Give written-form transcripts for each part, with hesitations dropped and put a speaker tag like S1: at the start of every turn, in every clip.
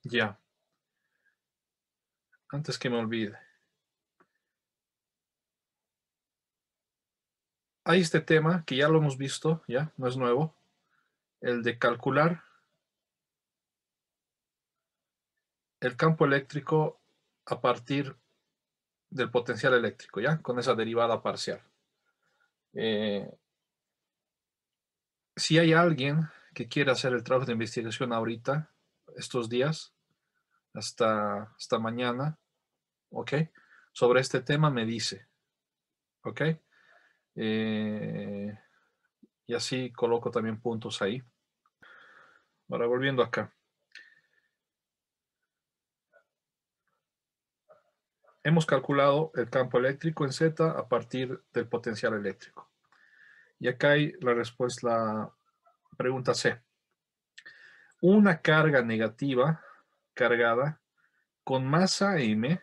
S1: Ya, antes que me olvide. Hay este tema que ya lo hemos visto, ya, no es nuevo, el de calcular el campo eléctrico a partir del potencial eléctrico, ya, con esa derivada parcial. Eh, si hay alguien que quiera hacer el trabajo de investigación ahorita, estos días, hasta mañana, ¿ok? Sobre este tema me dice, ¿ok? Eh, y así coloco también puntos ahí. Ahora volviendo acá. Hemos calculado el campo eléctrico en Z a partir del potencial eléctrico. Y acá hay la respuesta, la pregunta C. Una carga negativa cargada con masa M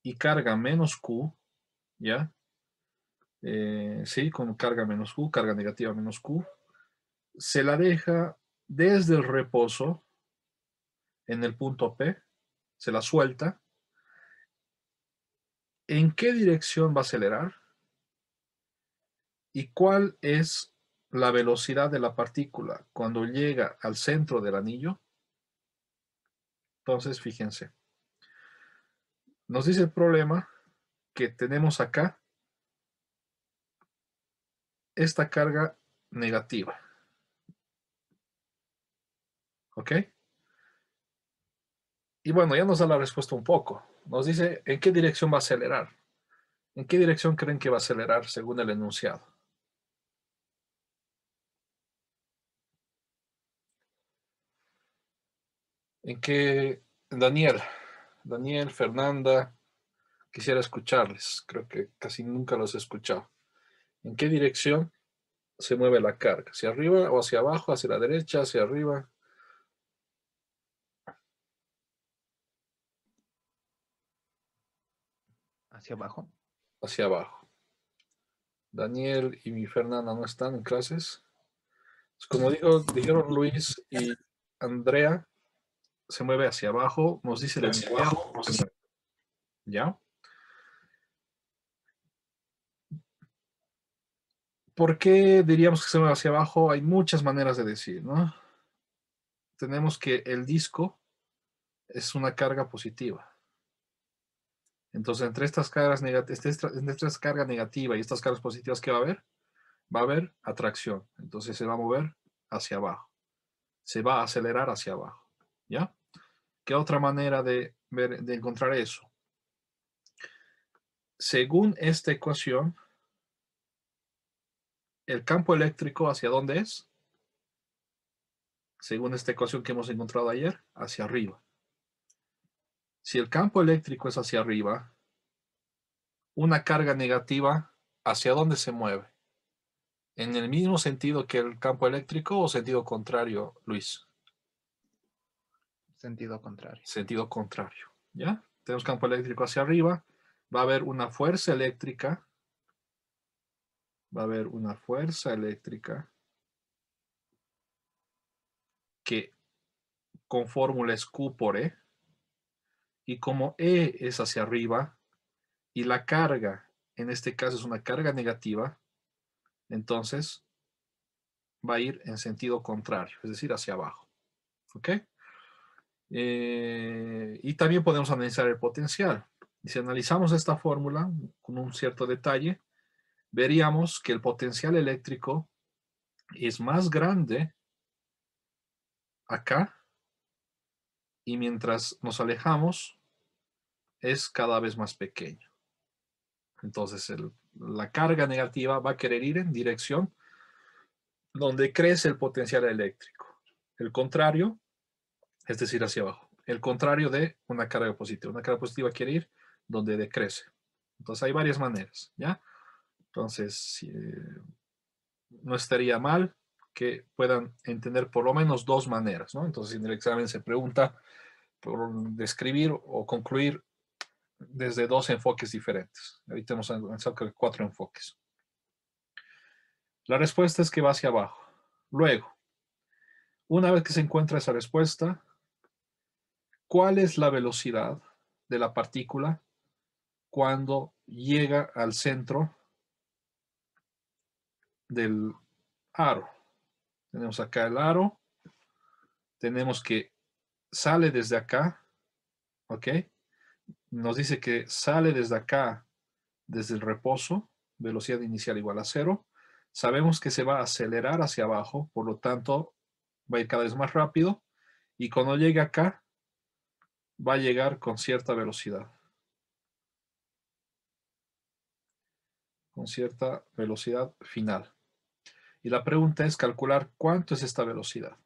S1: y carga menos Q, ¿ya? Sí, con carga menos Q, carga negativa menos Q, se la deja desde el reposo en el punto P, se la suelta. ¿En qué dirección va a acelerar? ¿Y cuál es la velocidad de la partícula cuando llega al centro del anillo? Entonces, fíjense. Nos dice el problema que tenemos acá esta carga negativa. ¿Ok? Y bueno, ya nos da la respuesta un poco. Nos dice en qué dirección va a acelerar. ¿En qué dirección creen que va a acelerar según el enunciado? ¿En qué? Daniel, Fernanda, quisiera escucharles. Creo que casi nunca los he escuchado. ¿En qué dirección se mueve la carga? ¿Hacia arriba o hacia abajo? ¿Hacia la derecha? ¿Hacia arriba?
S2: Hacia abajo.
S1: Hacia abajo. Daniel y mi Fernanda no están en clases. Como dijeron Luis y Andrea, se mueve hacia abajo, nos dice el enunciado, ¿ya? ¿Por qué diríamos que se mueve hacia abajo? Hay muchas maneras de decir, ¿no? Tenemos que el disco es una carga positiva. Entonces, entre estas cargas negativas y estas cargas positivas, ¿qué va a haber? Va a haber atracción. Entonces se va a mover hacia abajo. Se va a acelerar hacia abajo. ¿Ya? ¿Qué otra manera de encontrar eso? Según esta ecuación, el campo eléctrico, ¿hacia dónde es? Según esta ecuación que hemos encontrado ayer, hacia arriba. Si el campo eléctrico es hacia arriba, una carga negativa, ¿hacia dónde se mueve? ¿En el mismo sentido que el campo eléctrico o sentido contrario, Luis?
S2: Sentido contrario.
S1: Sentido contrario, ¿ya? Tenemos campo eléctrico hacia arriba, va a haber una fuerza eléctrica, que con fórmula es Q por E, y como E es hacia arriba y la carga, en este caso es una carga negativa, entonces va a ir en sentido contrario, es decir, hacia abajo. ¿Ok? Y también podemos analizar el potencial. Y si analizamos esta fórmula con un cierto detalle, veríamos que el potencial eléctrico es más grande acá y mientras nos alejamos es cada vez más pequeño. Entonces la carga negativa va a querer ir en dirección donde crece el potencial eléctrico. El contrario, es decir, hacia abajo. El contrario de una carga positiva. Una carga positiva quiere ir donde decrece. Entonces hay varias maneras, ¿ya? Entonces, no estaría mal que puedan entender por lo menos dos maneras, ¿no? Entonces, en el examen se pregunta por describir o concluir desde dos enfoques diferentes. Ahorita hemos avanzado con 4 enfoques. La respuesta es que va hacia abajo. Luego, una vez que se encuentra esa respuesta, ¿cuál es la velocidad de la partícula cuando llega al centro del aro? Tenemos acá el aro, tenemos que sale desde acá, ¿ok? Nos dice que sale desde acá, desde el reposo, velocidad inicial igual a 0. Sabemos que se va a acelerar hacia abajo, por lo tanto va a ir cada vez más rápido y cuando llegue acá va a llegar con cierta velocidad. Con cierta velocidad final. Y la pregunta es calcular cuánto es esta velocidad.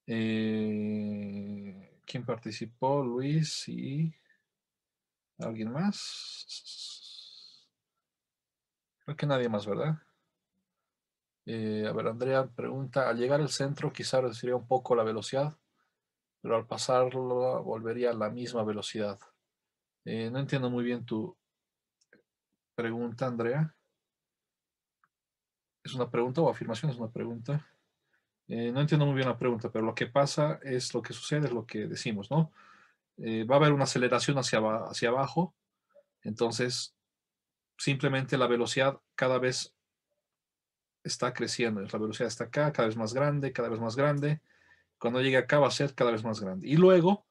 S1: ¿Quién participó? Luis y alguien más. Creo que nadie más, ¿verdad? A ver, Andrea pregunta, al llegar al centro quizá reduciría un poco la velocidad, pero al pasarlo volvería a la misma velocidad. No entiendo muy bien tu pregunta, Andrea. ¿Es una pregunta o afirmación? Es una pregunta. No entiendo muy bien la pregunta, pero lo que pasa es lo que sucede, es lo que decimos, ¿no? Va a haber una aceleración hacia abajo, entonces simplemente la velocidad cada vez está creciendo, la velocidad está acá, cada vez más grande, cada vez más grande. Cuando llegue acá va a ser cada vez más grande. Y luego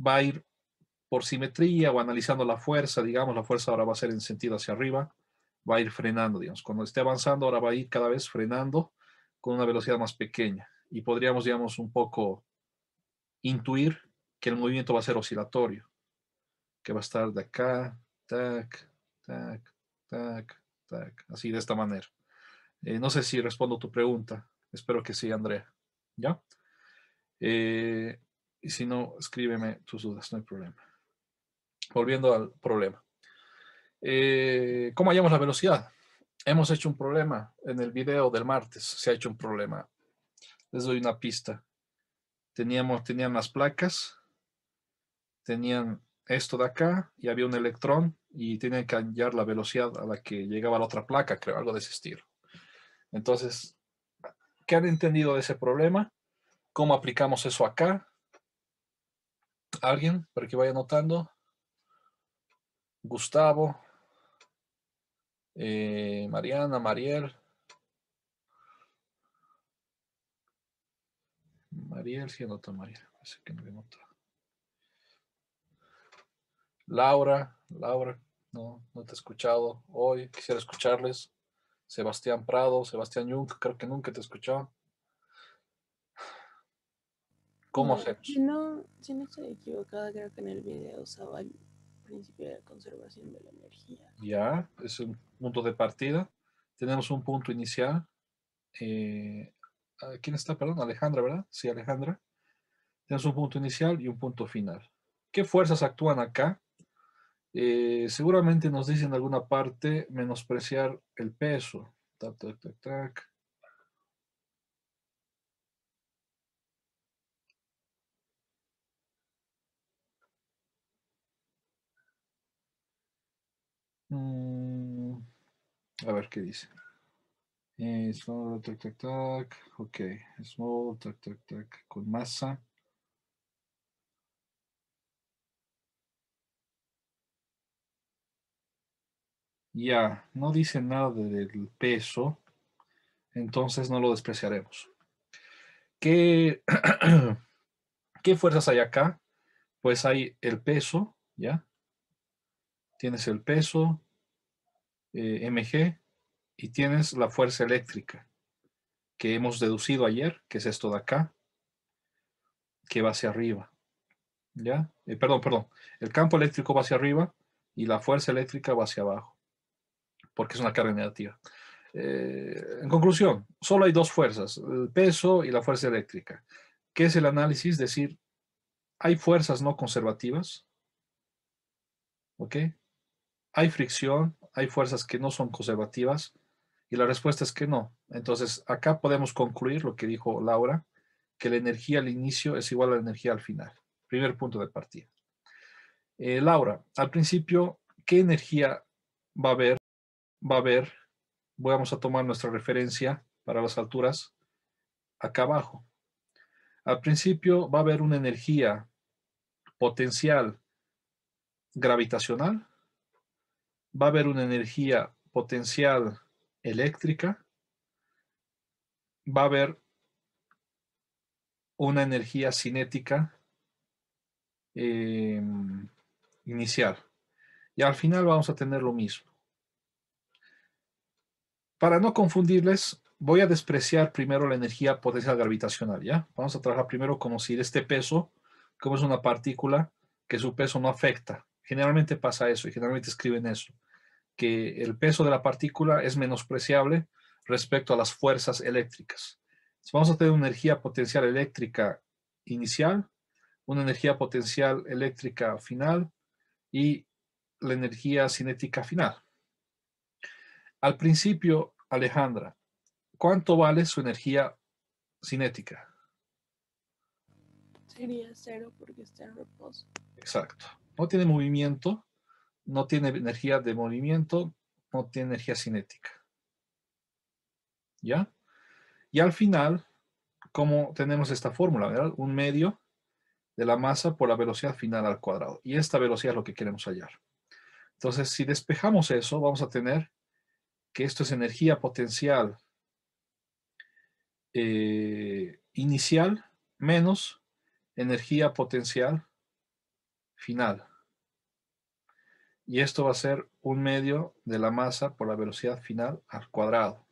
S1: va a ir por simetría o analizando la fuerza, digamos, la fuerza ahora va a ser en sentido hacia arriba, va a ir frenando, digamos. Cuando esté avanzando, ahora va a ir cada vez frenando con una velocidad más pequeña. Y podríamos, digamos, un poco intuir que el movimiento va a ser oscilatorio, que va a estar de acá, tac, tac, tac, tac, así de esta manera. No sé si respondo tu pregunta. Espero que sí, Andrea. ¿Ya? Y si no, escríbeme tus dudas, no hay problema. Volviendo al problema. ¿Cómo hallamos la velocidad? Hemos hecho un problema en el video del martes. Se ha hecho un problema. Les doy una pista. Tenían las placas, tenían esto de acá y había un electrón y tenían que hallar la velocidad a la que llegaba la otra placa, creo, algo de ese estilo. Entonces, ¿qué han entendido de ese problema? ¿Cómo aplicamos eso acá? ¿Alguien? Para que vaya notando. Gustavo, Mariana, Mariel. Mariel, sí anota Mariel. Parece que no me nota. Laura, no te he escuchado hoy. Quisiera escucharles. Sebastián Prado, Sebastián Jung, creo que nunca te he escuchado. ¿Cómo
S2: No,
S1: hacemos?
S2: si no estoy equivocada, creo que en el video usaba el principio de la conservación de la energía.
S1: Ya, es un punto de partida. Tenemos un punto inicial. ¿Quién está? Perdón, Alejandra, ¿verdad? Sí, Alejandra. Tenemos un punto inicial y un punto final. ¿Qué fuerzas actúan acá? Seguramente nos dicen en alguna parte menospreciar el peso. Tac, tac, tac, tac. Mm, a ver qué dice. Small, tac, tac, tac. Ok. Small, tac, tac, tac. Con masa. Ya, no dice nada del peso, entonces no lo despreciaremos. ¿Qué, ¿Qué fuerzas hay acá? Pues hay el peso, ¿ya? Tienes el peso, mg, y tienes la fuerza eléctrica que hemos deducido ayer, que es esto de acá, que va hacia arriba, ¿ya? Perdón. El campo eléctrico va hacia arriba y la fuerza eléctrica va hacia abajo, porque es una carga negativa. En conclusión, solo hay dos fuerzas, el peso y la fuerza eléctrica. ¿Qué es el análisis? Decir, ¿hay fuerzas no conservativas? ¿Ok? ¿Hay fricción? ¿Hay fuerzas que no son conservativas? Y la respuesta es que no. Entonces, acá podemos concluir lo que dijo Laura, que la energía al inicio es igual a la energía al final. Primer punto de partida. Laura, al principio, ¿qué energía va a haber? Va a haber vamos a tomar nuestra referencia para las alturas acá abajo. Al principio va a haber una energía potencial gravitacional, va a haber una energía potencial eléctrica, va a haber una energía cinética inicial. Y al final vamos a tener lo mismo. Para no confundirles, voy a despreciar primero la energía potencial gravitacional, ¿ya? Vamos a trabajar primero como si este peso, como es una partícula, que su peso no afecta. Generalmente pasa eso y generalmente escriben eso, que el peso de la partícula es menospreciable respecto a las fuerzas eléctricas. Entonces, vamos a tener una energía potencial eléctrica inicial, una energía potencial eléctrica final y la energía cinética final. Al principio, Alejandra, ¿cuánto vale su energía cinética?
S2: Sería cero porque está en reposo.
S1: Exacto. No tiene movimiento, no tiene energía de movimiento, no tiene energía cinética. ¿Ya? Y al final, ¿cómo tenemos esta fórmula? ¿Verdad? Un medio de la masa por la velocidad final al cuadrado. Y esta velocidad es lo que queremos hallar. Entonces, si despejamos eso, vamos a tener que esto es energía potencial inicial menos energía potencial final. Y esto va a ser un medio de la masa por la velocidad final al cuadrado.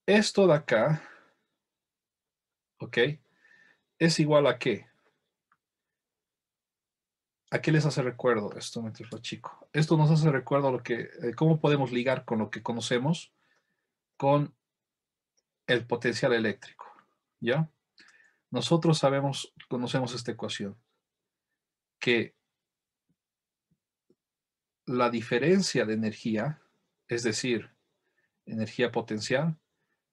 S1: Esto de acá, ¿ok? Es igual a qué? ¿A qué les hace recuerdo esto mientras lo chico? Esto nos hace recuerdo a lo que, cómo podemos ligar con lo que conocemos con el potencial eléctrico, ¿ya? Nosotros sabemos, conocemos esta ecuación, que la diferencia de energía, es decir, energía potencial,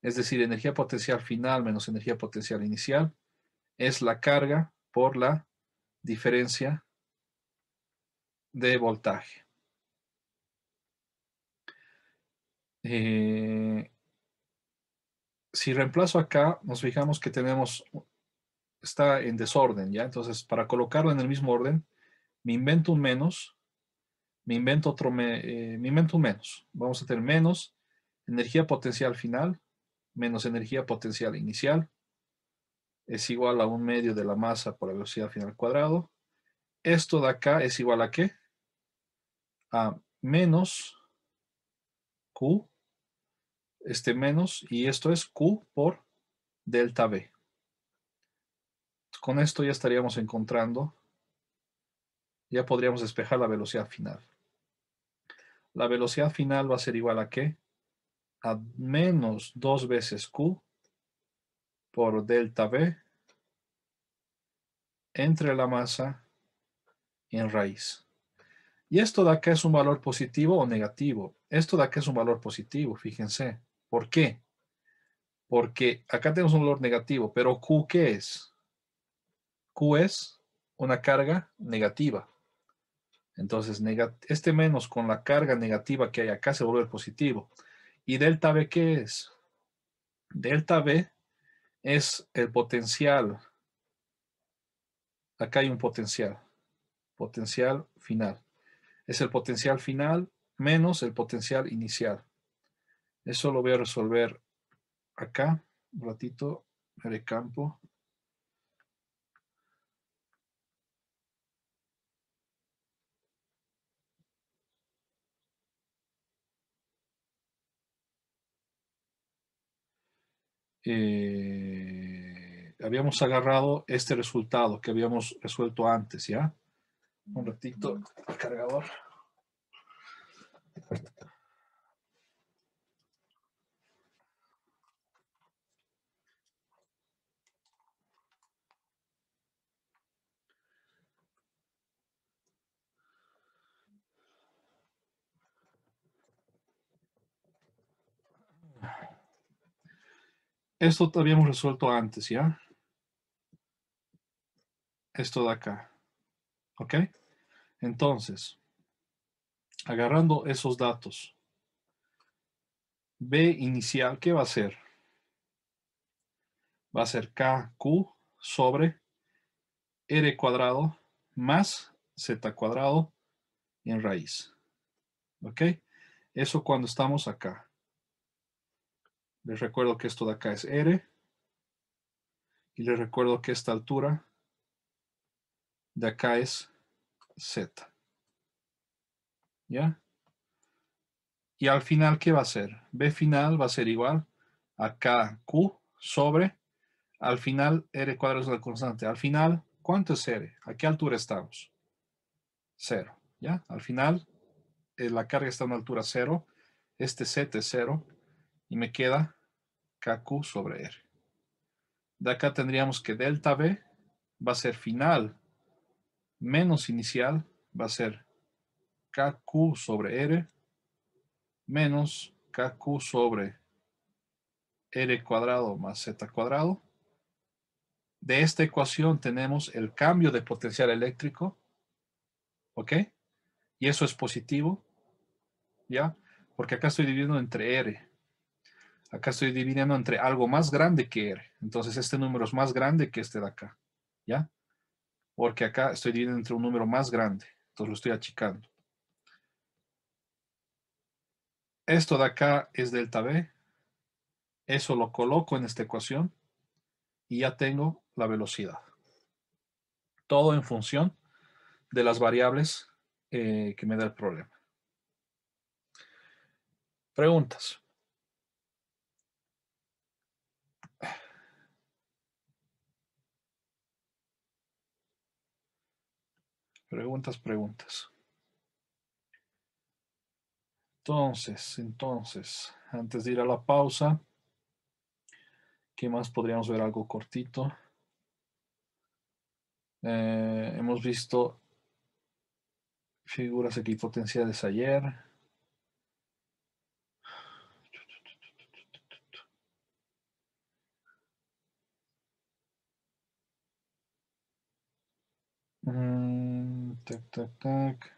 S1: es decir, energía potencial final menos energía potencial inicial, es la carga por la diferencia de voltaje. Si reemplazo acá, nos fijamos que tenemos, está en desorden, ¿ya? Entonces, para colocarlo en el mismo orden, me invento un menos, me invento otro, me invento un menos. Vamos a tener menos energía potencial final menos energía potencial inicial es igual a un medio de la masa por la velocidad final al cuadrado. Esto de acá es igual a ¿qué? A menos Q, este menos, y esto es Q por delta V. Con esto ya estaríamos encontrando, ya podríamos despejar la velocidad final. La velocidad final va a ser igual a ¿qué? A menos 2 veces Q por delta V entre la masa y en raíz. Y esto de acá es un valor positivo o negativo. Esto de acá es un valor positivo, fíjense. ¿Por qué? Porque acá tenemos un valor negativo, pero Q, ¿qué es? Q es una carga negativa. Entonces, este menos con la carga negativa que hay acá se vuelve positivo. ¿Y delta V qué es? Delta V es el potencial. Acá hay un potencial. Potencial final. Es el potencial final menos el potencial inicial. Eso lo voy a resolver acá. Un ratito. Haré campo. Habíamos agarrado este resultado que habíamos resuelto antes, ¿ya? Un ratito, el cargador. Esto habíamos resuelto antes, ¿ya? Esto de acá, ¿ok? Entonces, Agarrando esos datos, B inicial, ¿qué va a ser? Va a ser KQ sobre R cuadrado más Z cuadrado en raíz. ¿Ok? Eso cuando estamos acá. Les recuerdo que esto de acá es R. Y les recuerdo que esta altura de acá es Z. ¿Ya? Y al final, ¿qué va a ser? B final va a ser igual a KQ sobre, al final, R cuadrado es la constante. Al final, ¿cuánto es R? ¿A qué altura estamos? Cero. ¿Ya? Al final, la carga está a una altura cero. Este Z es cero. Y me queda KQ sobre R. De acá tendríamos que delta B va a ser final menos inicial, va a ser KQ sobre R menos KQ sobre R cuadrado más Z cuadrado. De esta ecuación tenemos el cambio de potencial eléctrico, ¿ok? Y eso es positivo, ¿ya? Porque acá estoy dividiendo entre R. Acá estoy dividiendo entre algo más grande que R. Entonces este número es más grande que este de acá, ¿ya? Porque acá estoy dividiendo entre un número más grande. Entonces lo estoy achicando. Esto de acá es delta B. Eso lo coloco en esta ecuación y ya tengo la velocidad. Todo en función de las variables que me da el problema. Preguntas. Preguntas. Entonces, antes de ir a la pausa, ¿qué más podríamos ver? Algo cortito. Hemos visto figuras equipotenciales ayer. Tac.